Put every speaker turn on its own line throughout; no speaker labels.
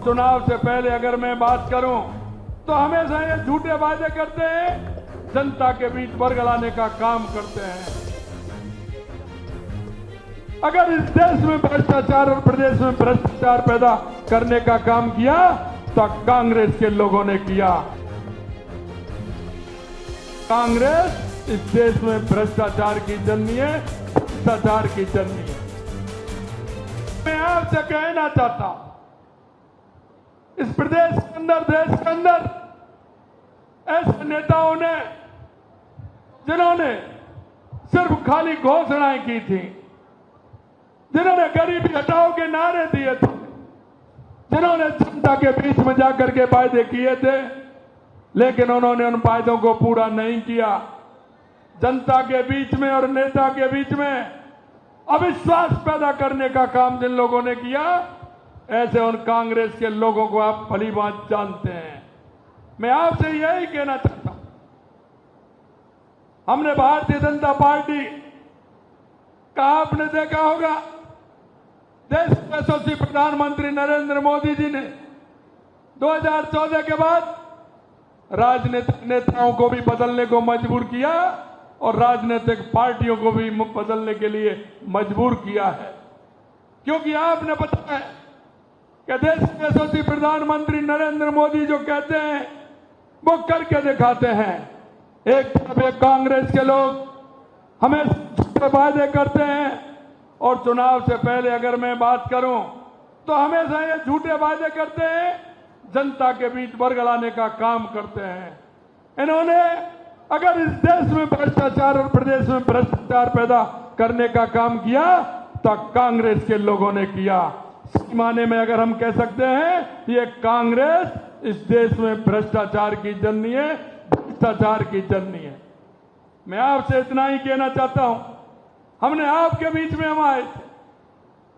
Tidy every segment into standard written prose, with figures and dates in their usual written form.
चुनाव से पहले अगर मैं बात करूं तो हमेशा ये झूठे वादे करते हैं, जनता के बीच बरगलाने का काम करते हैं। अगर इस देश में भ्रष्टाचार और प्रदेश में भ्रष्टाचार पैदा करने का काम किया तो कांग्रेस के लोगों ने किया। कांग्रेस इस देश में भ्रष्टाचार की जननी है, भ्रष्टाचार की जननी है। मैं आपसे कहना चाहता हूं, इस प्रदेश के अंदर, देश के अंदर ऐसे नेताओं ने जिन्होंने सिर्फ खाली घोषणाएं की थी, जिन्होंने गरीबी हटाओ के नारे दिए थे, जिन्होंने जनता के बीच में जाकर के वायदे किए थे, लेकिन उन्होंने उन वायदों को पूरा नहीं किया। जनता के बीच में और नेता के बीच में अविश्वास पैदा करने का काम जिन लोगों ने किया, ऐसे उन कांग्रेस के लोगों को आप भली बात जानते हैं। मैं आपसे यही कहना चाहता हूं, हमने भारतीय जनता पार्टी का आपने देखा होगा, देश के यशस्वी प्रधानमंत्री नरेंद्र मोदी जी ने 2014 के बाद राजनीतिक नेताओं को भी बदलने को मजबूर किया और राजनीतिक पार्टियों को भी बदलने के लिए मजबूर किया है। क्योंकि आपने पता है कि देश के यशस्वी प्रधानमंत्री नरेंद्र मोदी जो कहते हैं वो करके दिखाते हैं। एक तरफ एक कांग्रेस के लोग हमें झूठे वादे करते हैं और चुनाव से पहले अगर मैं बात करूं तो हमेशा ये झूठे वादे करते हैं, जनता के बीच बरगलाने का काम करते हैं। इन्होंने अगर इस देश में भ्रष्टाचार और प्रदेश में भ्रष्टाचार पैदा करने का काम किया तो कांग्रेस के लोगों ने किया। इस माने में अगर हम कह सकते हैं ये कांग्रेस इस देश में भ्रष्टाचार की जननी है, भ्रष्टाचार की जननी है। मैं आपसे इतना ही कहना चाहता हूं, हमने आपके बीच में हम आए थे,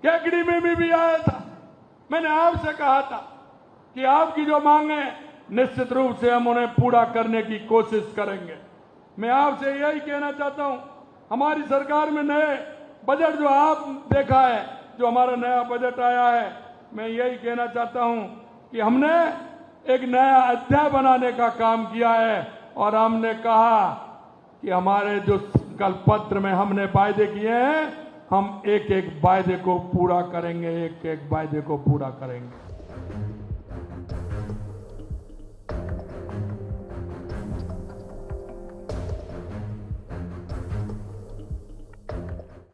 कैकड़ी में भी आया था। मैंने आपसे कहा था कि आपकी जो मांगे निश्चित रूप से हम उन्हें पूरा करने की कोशिश करेंगे। मैं आपसे यही कहना चाहता हूं, हमारी सरकार में नए बजट जो आप देखा है, जो हमारा नया बजट आया है, मैं यही कहना चाहता हूं कि हमने एक नया अध्याय बनाने का काम किया है और हमने कहा कि हमारे जो संकल्प पत्र में हमने वायदे किए हैं, हम एक एक वायदे को पूरा करेंगे, एक एक वायदे को पूरा करेंगे।